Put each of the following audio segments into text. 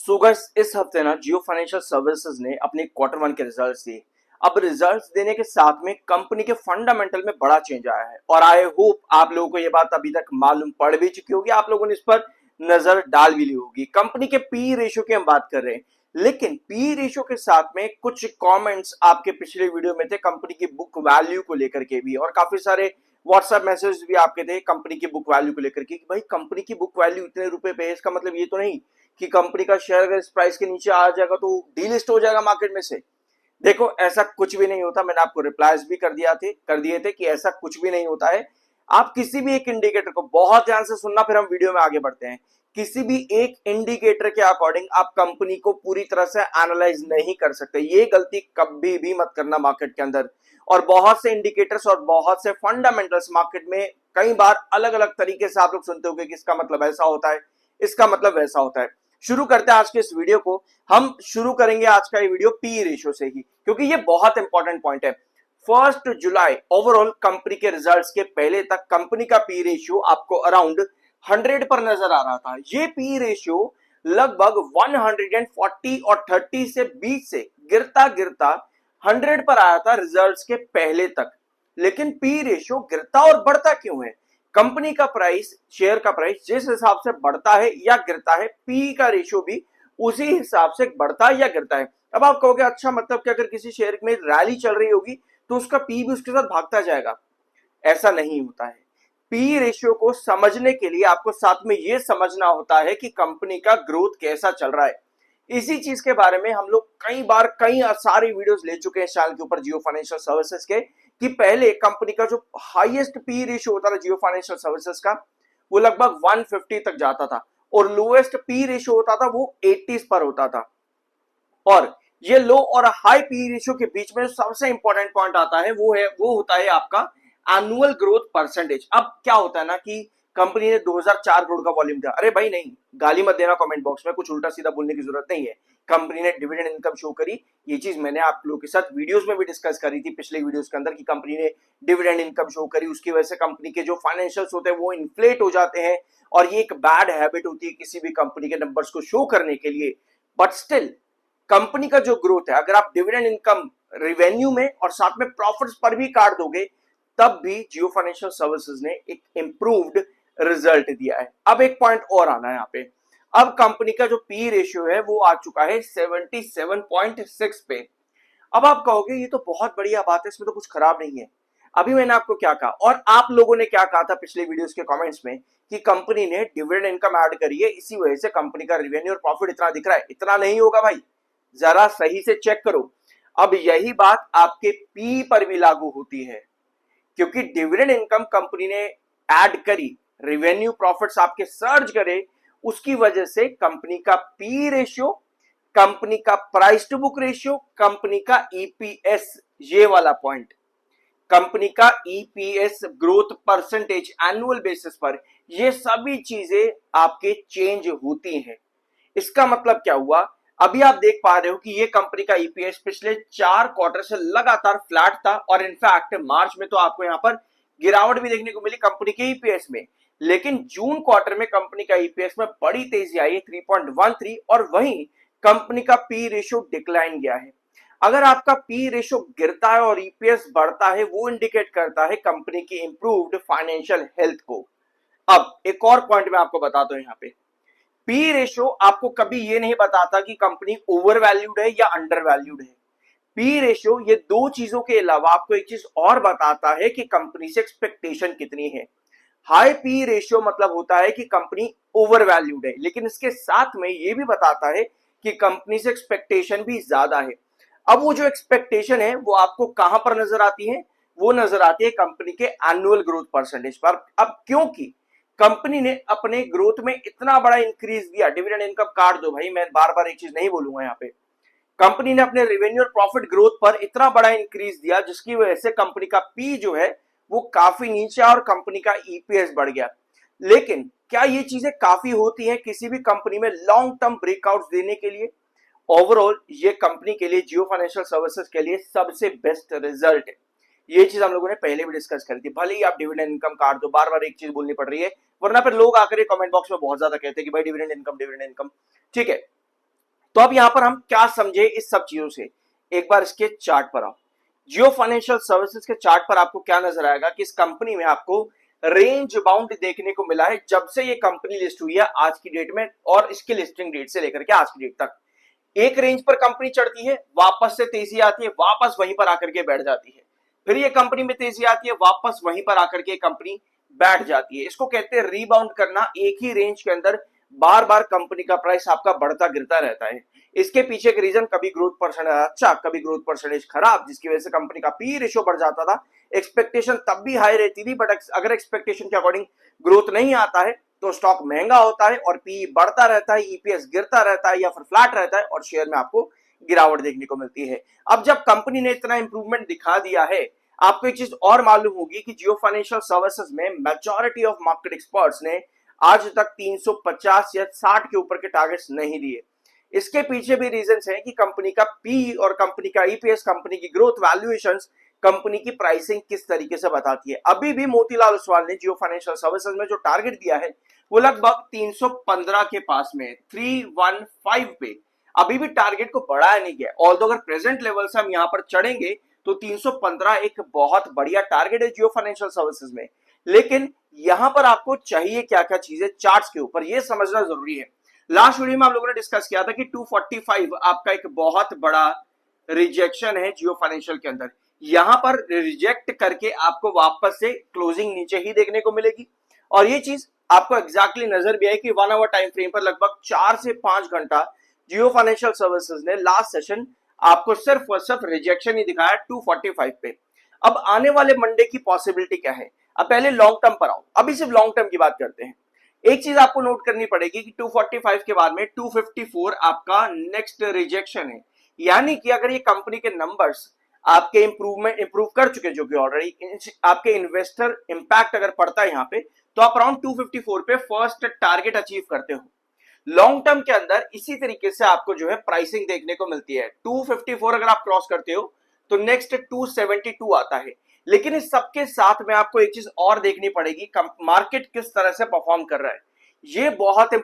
So guys इस हफ्ते ना जियो फाइनेंशियल सर्विसेज ने अपने क्वार्टर वन के रिजल्ट्स दिए। अब रिजल्ट्स देने के साथ में कंपनी के फंडामेंटल में बड़ा चेंज आया है और आई होप आप लोगों को ये बात अभी तक मालूम पड़ भी चुकी होगी, आप लोगों ने इस पर नजर डाल भी ली होगी। कंपनी के पी रेशियो की हम बात कर रहे हैं, लेकिन पी रेशियो के साथ में कुछ कमेंट्स आपके पिछले वीडियो में थे कंपनी की बुक वैल्यू को लेकर के भी, और काफी सारे व्हाट्सएप मैसेज भी आपके थे कंपनी की बुक वैल्यू को लेकर के कि भाई कंपनी की बुक वैल्यू इतने रुपए पे है, इसका मतलब ये तो नहीं कि कंपनी का शेयर अगर इस प्राइस के नीचे आ जाएगा तो डीलिस्ट हो जाएगा मार्केट में से। देखो ऐसा कुछ भी नहीं होता, मैंने आपको रिप्लाईज भी कर दिए थे कि ऐसा कुछ भी नहीं होता है। आप किसी भी एक इंडिकेटर को बहुत ध्यान से सुनना, फिर हम वीडियो में आगे बढ़ते हैं। किसी भी एक इंडिकेटर के अकॉर्डिंग आप कंपनी को पूरी तरह से एनालाइज नहीं कर सकते, ये गलती कभी भी मत करना मार्केट के अंदर। और बहुत से इंडिकेटर्स और बहुत से फंडामेंटल्स मार्केट में कई बार अलग अलग तरीके से आप लोग सुनते होंगे कि इसका मतलब ऐसा होता है, इसका मतलब वैसा होता है। शुरू करते हैं आज के इस वीडियो को। हम शुरू करेंगे आज का ये वीडियो पी रेशियो से ही, क्योंकि ये बहुत इंपॉर्टेंट पॉइंट है। 1 जुलाई ओवरऑल कंपनी के रिजल्ट्स के पहले तक कंपनी का पी रेशियो आपको अराउंड 100 पर नजर आ रहा था। ये पी रेशियो लगभग 140 और 30 से 20 से गिरता गिरता 100 पर आया था रिजल्ट्स के पहले तक। लेकिन पी रेशियो गिरता और बढ़ता क्यों है? कंपनी का प्राइस, शेयर का प्राइस जिस हिसाब से बढ़ता है या गिरता है, पी का रेशियो भी उसी हिसाब से बढ़ता है या गिरता है। अब आप कहोगे अच्छा मतलब कि अगर किसी शेयर में रैली चल रही होगी तो उसका पी भी उसके साथ भागता जाएगा। ऐसा नहीं होता है। पी रेशियो को समझने के लिए आपको साथ में यह समझना होता है कि कंपनी का ग्रोथ कैसा चल रहा है। इसी चीज के बारे में हम लोग कई बार कई सारी वीडियोस ले चुके हैं चैनल के ऊपर जियो फाइनेंशियल सर्विसेज के, कि पहले कंपनी का जो हाईएस्ट पी रेशियो होता था जियो फाइनेंशियल सर्विसेज का, वो लगभग 150 तक जाता था और लोएस्ट पी रेशियो होता था वो 80 पर होता था। और ये लो और हाई पी रेशियो के बीच में सबसे इंपॉर्टेंट पॉइंट आता है वो होता है आपका एनुअल ग्रोथ परसेंटेज। अब क्या होता है ना कि कंपनी ने 2004 करोड़ का वॉल्यूम दिया, अरे भाई नहीं, गाली मत देना कमेंट बॉक्स में, कुछ उल्टा सीधा बोलने की जरूरत नहीं है। कंपनी ने डिविडेंड इनकम शो करी, ये चीज मैंने आप लोगों के साथ वीडियोस में भी डिस्कस करी थी पिछले वीडियोस के अंदर कि कंपनी ने डिविडेंड इनकम शो करी, उसकी वजह से कंपनी के जो फाइनेंशियल्स होते हैं वो इन्फ्लेट हो जाते हैं, और ये एक बैड हैबिट होती है किसी भी कंपनी के नंबर्स को शो करने के लिए। बट स्टिल कंपनी का जो ग्रोथ है, अगर आप डिविडेंड इनकम रिवेन्यू में और साथ में प्रॉफिट्स पर भी काट दोगे, तब भी जियो फाइनेंशियल सर्विसेज ने एक इंप्रूव्ड रिजल्ट दिया है। अब एक पॉइंट और आना है यहाँ पे। अब कंपनी का जो पी रेशियो है वो आ चुका है 77.6 पे। अब आप कहोगे ये तो बहुत बढ़िया बात है, इसमें तो कुछ खराब नहीं है। अभी मैंने आपको क्या कहा और आप लोगों ने क्या कहा था पिछले वीडियोस के कमेंट्स में कि कंपनी ने डिविडेंड इनकम ऐड करी है, इसी वजह से कंपनी का रेवेन्यू और प्रॉफिट इतना दिख रहा है। इतना नहीं होगा भाई, जरा सही से चेक करो। अब यही बात आपके पी पर भी लागू होती है, क्योंकि डिविडेंड इनकम कंपनी ने ऐड करी, रेवेन्यू प्रॉफिट्स आपके सर्ज करे, उसकी वजह से कंपनी का पी रेशियो, कंपनी का price to book ratio, company का ईपीएस, ये वाला पॉइंट, कंपनी का EPS growth percentage annual basis पर, ये सभी चीजें आपके चेंज होती हैं। इसका मतलब क्या हुआ? अभी आप देख पा रहे हो कि ये कंपनी का ईपीएस पिछले 4 क्वार्टर से लगातार फ्लैट था, और इनफैक्ट मार्च में तो आपको यहां पर गिरावट भी देखने को मिली कंपनी के ईपीएस में। लेकिन जून क्वार्टर में कंपनी का ईपीएस में बड़ी तेजी आई है 3.13, और वहीं कंपनी का पी रेशियो डिक्लाइन गया है। अगर आपका पी रेशियो गिरता है और ईपीएस बढ़ता है, वो इंडिकेट करता है कंपनी की इंप्रूव्ड फाइनेंशियल हेल्थ को। अब एक और पॉइंट मैं आपको बताता हूं, यहाँ पे पी रेशियो आपको कभी ये नहीं बताता कि कंपनी ओवर वैल्यूड है या अंडर वैल्यूड है। पी रेशियो ये दो चीजों के अलावा आपको एक चीज और बताता है कि कंपनी से एक्सपेक्टेशन कितनी है। हाई पी रेशियो मतलब होता है कि कंपनी ओवर वैल्यूड है, लेकिन इसके साथ में ये भी बताता है कि कंपनी से एक्सपेक्टेशन भी ज्यादा है। अब वो जो एक्सपेक्टेशन है वो आपको कहां पर नजर आती है? वो नजर आती है कंपनी के एनुअल ग्रोथ परसेंटेज पर। अब क्योंकि कंपनी ने अपने ग्रोथ में इतना बड़ा इंक्रीज दिया, डिविडेंड इनकम काट दो भाई, मैं बार बार एक चीज नहीं बोलूंगा यहाँ पे, कंपनी ने अपने रेवेन्यू और प्रॉफिट ग्रोथ पर इतना बड़ा इंक्रीज दिया जिसकी वजह से कंपनी का पी जो है वो काफी नीचे और कंपनी का ईपीएस बढ़ गया। लेकिन क्या ये चीजें काफी होती हैं किसी भी कंपनी में लॉन्ग टर्म ब्रेकआउट देने के लिए? ओवरऑल ये कंपनी के लिए, जियो फाइनेंशियल सर्विसेज के लिए सबसे बेस्ट रिजल्ट है। ये चीज हम लोगों ने पहले भी डिस्कस करी थी। भले ही आप डिविडेंड इनकम काट दो, बार बार एक चीज बोलनी पड़ रही है, वरना फिर लोग आकर कमेंट बॉक्स में बहुत ज्यादा कहते हैं कि भाई डिविडेंड इनकम, डिविडेंड इनकम। ठीक है, तो अब यहां पर हम क्या समझे इस सब चीजों से, एक बार इसके चार्ट पर आओ। जियो फाइनेंशियल सर्विसेज के चार्ट पर आपको क्या नजर आएगा कि इस कंपनी में आपको रेंज बाउंड देखने को मिला है जब से ये कंपनी लिस्ट हुई है आज की डेट में, और इसकी लिस्टिंग डेट से लेकर के आज की डेट तक एक रेंज पर कंपनी चढ़ती है, वापस से तेजी आती है, वापस वहीं पर आकर के बैठ जाती है, फिर ये कंपनी में तेजी आती है, वापस वहीं पर आकर के कंपनी बैठ जाती है। इसको कहते हैं रीबाउंड करना। एक ही रेंज के अंदर बार बार कंपनी का प्राइस आपका बढ़ता गिरता रहता है। इसके पीछे के रीजन कभी ग्रोथ परसेंटेज अच्छा, कभी ग्रोथ परसेंटेज खराब, जिसकी वजह से कंपनी का पी रेशियो बढ़ जाता था। एक्सपेक्टेशन तब भी हाई रहती थी, बट अगर एक्सपेक्टेशन के अकॉर्डिंग ग्रोथ नहीं आता है तो स्टॉक महंगा होता है और पी बढ़ता रहता है, ईपीएस गिरता रहता है या फिर फ्लैट रहता है और शेयर में आपको गिरावट देखने को मिलती है। अब जब कंपनी ने इतना इंप्रूवमेंट दिखा दिया है, आपको एक चीज और मालूम होगी कि जियो फाइनेंशियल सर्विसेज में मेजॉरिटी ऑफ मार्केट एक्सपर्ट्स ने आज तक 350 या 60 के ऊपर के टारगेट्स नहीं दिए। इसके पीछे भी रीजंस हैं कि कंपनी का पी और कंपनी का ईपीएस, कंपनी की ग्रोथ वैल्यूएशंस, कंपनी की प्राइसिंग किस तरीके से बताती है। अभी भी मोतीलाल ओसवाल ने जियो फाइनेंशियल सर्विसेज में जो टारगेट दिया है वो लगभग 315 के पास में, 315 पे अभी भी टारगेट को बढ़ाया नहीं गया। ऑल्दो अगर प्रेजेंट लेवल से हम यहां पर चढ़ेंगे तो 315 एक बहुत बढ़िया टारगेट है जियो फाइनेंशियल सर्विसेज में। लेकिन यहां पर आपको चाहिए क्या क्या चीजें चार्ट्स के ऊपर, यह समझना जरूरी है। लास्ट वीडियो में आप लोगों ने डिस्कस किया था कि 245 आपका एक बहुत बड़ा रिजेक्शन है जियो फाइनेंशियल के अंदर। यहां पर रिजेक्ट करके आपको वापस से क्लोजिंग नीचे ही देखने को मिलेगी, और ये चीज आपको एग्जैक्टली नजर भी आई कि 1 आवर टाइम फ्रेम पर लगभग 4 से 5 घंटा जियो फाइनेंशियल सर्विसेज ने लास्ट सेशन आपको सिर्फ और सिर्फ रिजेक्शन ही दिखाया 245 पे। अब आने वाले मंडे की पॉसिबिलिटी क्या है। अब पहले लॉन्ग टर्म पर आओ, अभी सिर्फ लॉन्ग टर्म की बात करते हैं। एक चीज आपको नोट करनी पड़ेगी कि 245 के बाद में 254 आपका नेक्स्ट रिजेक्शन है। यानी कि अगर ये कंपनी के नंबर्स आपके इंप्रूव कर चुके, जो कि ऑलरेडी आपके इन्वेस्टर इंपैक्ट अगर पड़ता है यहाँ पे, तो आप अराउंड 254 पे फर्स्ट टारगेट अचीव करते हो। लॉन्ग टर्म के अंदर इसी तरीके से आपको जो है प्राइसिंग देखने को मिलती है। 254 अगर आप क्रॉस करते हो तो नेक्स्ट 272 आता है। लेकिन इस सबके साथ में आपको एक चीज और देखनी पड़ेगी, मार्केट किस तरह से परफॉर्म कर रहा है। ये बहुत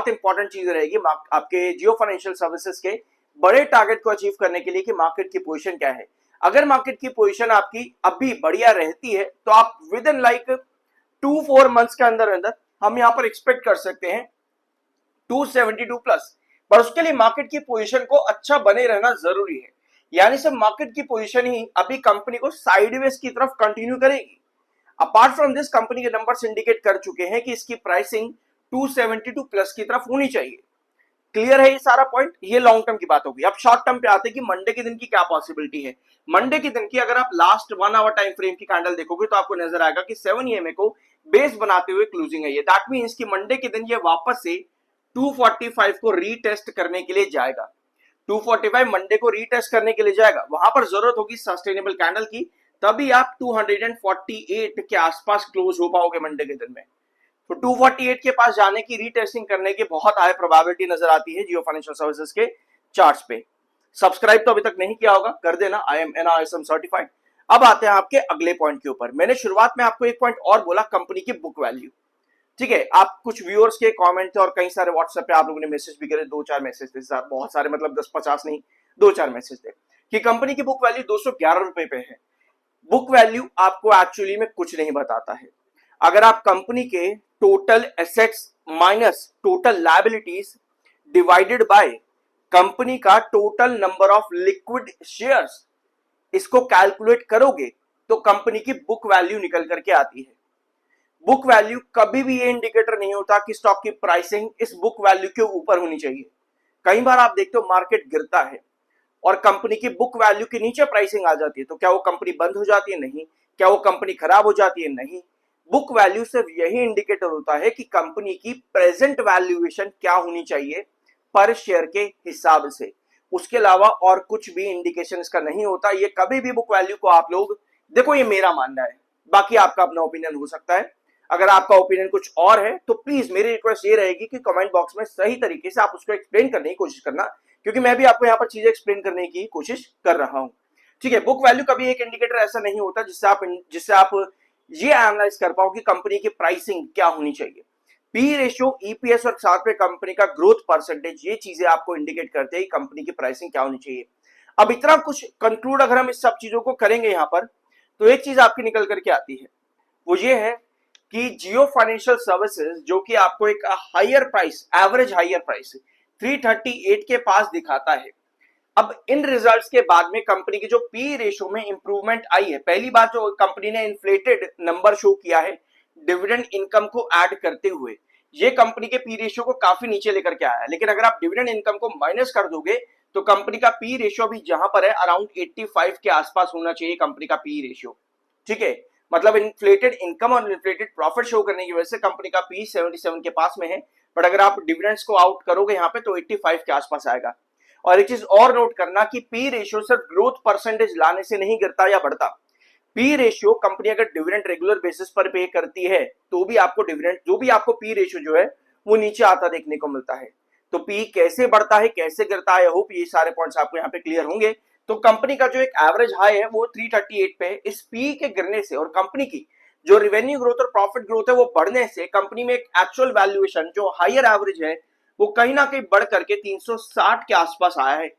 इंपॉर्टेंट चीज रहेगी आपके जियो फाइनेंशियल सर्विसेज के बड़े टारगेट को अचीव करने के लिए कि मार्केट की पोजीशन क्या है। अगर मार्केट की पोजीशन आपकी अभी बढ़िया रहती है तो आप विद इन लाइक 2-4 मंथ्स के अंदर अंदर हम यहां पर एक्सपेक्ट कर सकते हैं 272 प्लस। पर उसके लिए मार्केट की पोजीशन को अच्छा बने रहना जरूरी है। यानी सिर्फ मार्केट की पोजीशन ही अभी कंपनी को साइडवेज की तरफ कंटिन्यू करेगी। अपार्ट फ्रॉम दिस कंपनी के नंबर्स इंडिकेट कर चुके हैं कि इसकी प्राइसिंग 272 प्लस की तरफ होनी चाहिए। क्लियर है ये सारा पॉइंट। ये लॉन्ग टर्म की बात होगी। अब शॉर्ट टर्म पे आते हैं कि मंडे के दिन की क्या पॉसिबिलिटी है। मंडे के दिन की अगर आप लास्ट 1 आवर टाइम फ्रेम की कैंडल देखोगे तो आपको नजर आएगा कि 7 EMA को बेस बनाते हुए क्लोजिंग है ये। दैट मींस कि मंडे के दिन ये वापस से 245 को रीटेस्ट करने के लिए जाएगा। 245 मंडे को रीटेस्ट करने के लिए जाएगा, वहां पर जरूरत होगी सस्टेनेबल कैंडल की, तभी आप 248 के आसपास क्लोज हो पाओगे मंडे के दिन में। तो 248 के पास जाने की, रीटेस्टिंग करने की बहुत हाई प्रोबेबिलिटी नजर आती है जियो फाइनेंशियल सर्विसेज के चार्ट्स पे। सब्सक्राइब तो अभी तक नहीं किया होगा, कर देना। I am NISM certified. अब आते हैं आपके अगले पॉइंट के ऊपर। मैंने शुरुआत में आपको एक पॉइंट और बोला, कंपनी की बुक वैल्यू। ठीक है, आप कुछ व्यूअर्स के कमेंट थे और कई सारे व्हाट्सएप पे आप लोगों ने मैसेज भी करे, 2-4 मैसेज थे, बहुत सारे मतलब 10-50 नहीं, 2-4 मैसेज थे कि कंपनी की बुक वैल्यू 211 रुपए पे है। बुक वैल्यू आपको एक्चुअली में कुछ नहीं बताता है। अगर आप कंपनी के total assets minus total liabilities divided by company का total number of liquid shares, इसको कैलकुलेट करोगे तो कंपनी की बुक वैल्यू निकल करके आती है। बुक वैल्यू कभी भी ये इंडिकेटर नहीं होता कि स्टॉक की प्राइसिंग इस बुक वैल्यू के ऊपर होनी चाहिए। कई बार आप देखते हो मार्केट गिरता है और कंपनी की बुक वैल्यू के नीचे प्राइसिंग आ जाती है, तो क्या वो कंपनी बंद हो जाती है? नहीं। क्या वो कंपनी खराब हो जाती है? नहीं। बुक वैल्यू सिर्फ यही इंडिकेटर होता है कि कंपनी की प्रेजेंट वैल्यूएशन क्या होनी चाहिए पर शेयर के हिसाब से। उसके अलावा और कुछ भी इंडिकेशन इसका नहीं होता। ये कभी भी बुक वैल्यू को आप लोग देखो, ये मेरा मानना है, बाकी आपका अपना ओपिनियन हो सकता है। अगर आपका ओपिनियन कुछ और है तो प्लीज मेरी रिक्वेस्ट ये रहेगी कि कमेंट बॉक्स में सही तरीके से आप उसको एक्सप्लेन करने की कोशिश करना, क्योंकि मैं भी आपको यहाँ पर चीजें एक्सप्लेन करने की कोशिश कर रहा हूँ। ठीक है, बुक वैल्यू कभी एक इंडिकेटर ऐसा नहीं होता जिससे आप ये एनालाइज कर पाओ कि कंपनी की प्राइसिंग क्या होनी चाहिए। पी रेशियो, ईपीएस और साथ में कंपनी का ग्रोथ परसेंटेज, ये चीजें आपको इंडिकेट करते हैं कंपनी की प्राइसिंग क्या होनी चाहिए। अब इतना कुछ कंक्लूड अगर हम इस सब चीजों को करेंगे यहां पर, तो एक चीज आपकी निकल करके आती है, वो ये है कि जियो फाइनेंशियल सर्विसेज जो कि आपको एक higher price, average higher price 338 के पास दिखाता है। अब इन रिजल्ट्स के बाद में कंपनी की जो पी रेशियो में इंप्रूवमेंट आई है, पहली बात जो कंपनी ने इन्फ्लेटेड नंबर शो किया है डिविडेंड इनकम को ऐड करते हुए, ये कंपनी के पी रेशियो को काफी नीचे लेकर के आया है। लेकिन अगर आप डिविडेंड इनकम को माइनस कर दोगे तो कंपनी का पी रेशियो भी जहां पर है अराउंड 85 के आसपास होना चाहिए कंपनी का पी रेशियो। ठीक है, मतलब इन्फ्लेटेड इनकम और इन्फ्लेटेड प्रॉफिट शो करने की वजह से कंपनी का पी 77 के पास में है, बट अगर आप डिविडेंड्स को आउट करोगे यहाँ पे तो 85 के आसपास आएगा। और एक चीज और नोट करना कि पी रेशियो सिर्फ ग्रोथ परसेंटेज लाने से नहीं गिरता या बढ़ता। पी रेशियो कंपनी अगर डिविडेंड रेगुलर बेसिस पर पे करती है तो भी आपको डिविडेंड, जो भी आपको पी रेशियो जो है वो नीचे आता देखने को मिलता है। तो पी कैसे बढ़ता है, कैसे गिरता है, आई होप ये सारे पॉइंट्स आपको यहाँ पे क्लियर होंगे। तो कंपनी का जो एक एवरेज हाई है वो 338 पे है। इस पी के गिरने से और कंपनी की जो रेवेन्यू ग्रोथ और प्रॉफिट ग्रोथ है वो बढ़ने से कंपनी में एक एक्चुअल वैल्यूएशन जो हायर एवरेज है वो कहीं ना कहीं बढ़ करके 360 के आसपास आया है,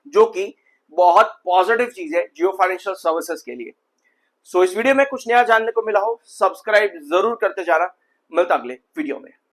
जो कि बहुत पॉजिटिव चीज है जियो फाइनेंशियल सर्विसेज के लिए। सो इस वीडियो में कुछ नया जानने को मिला हो, सब्सक्राइब जरूर करते जाना। मिलता अगले वीडियो में।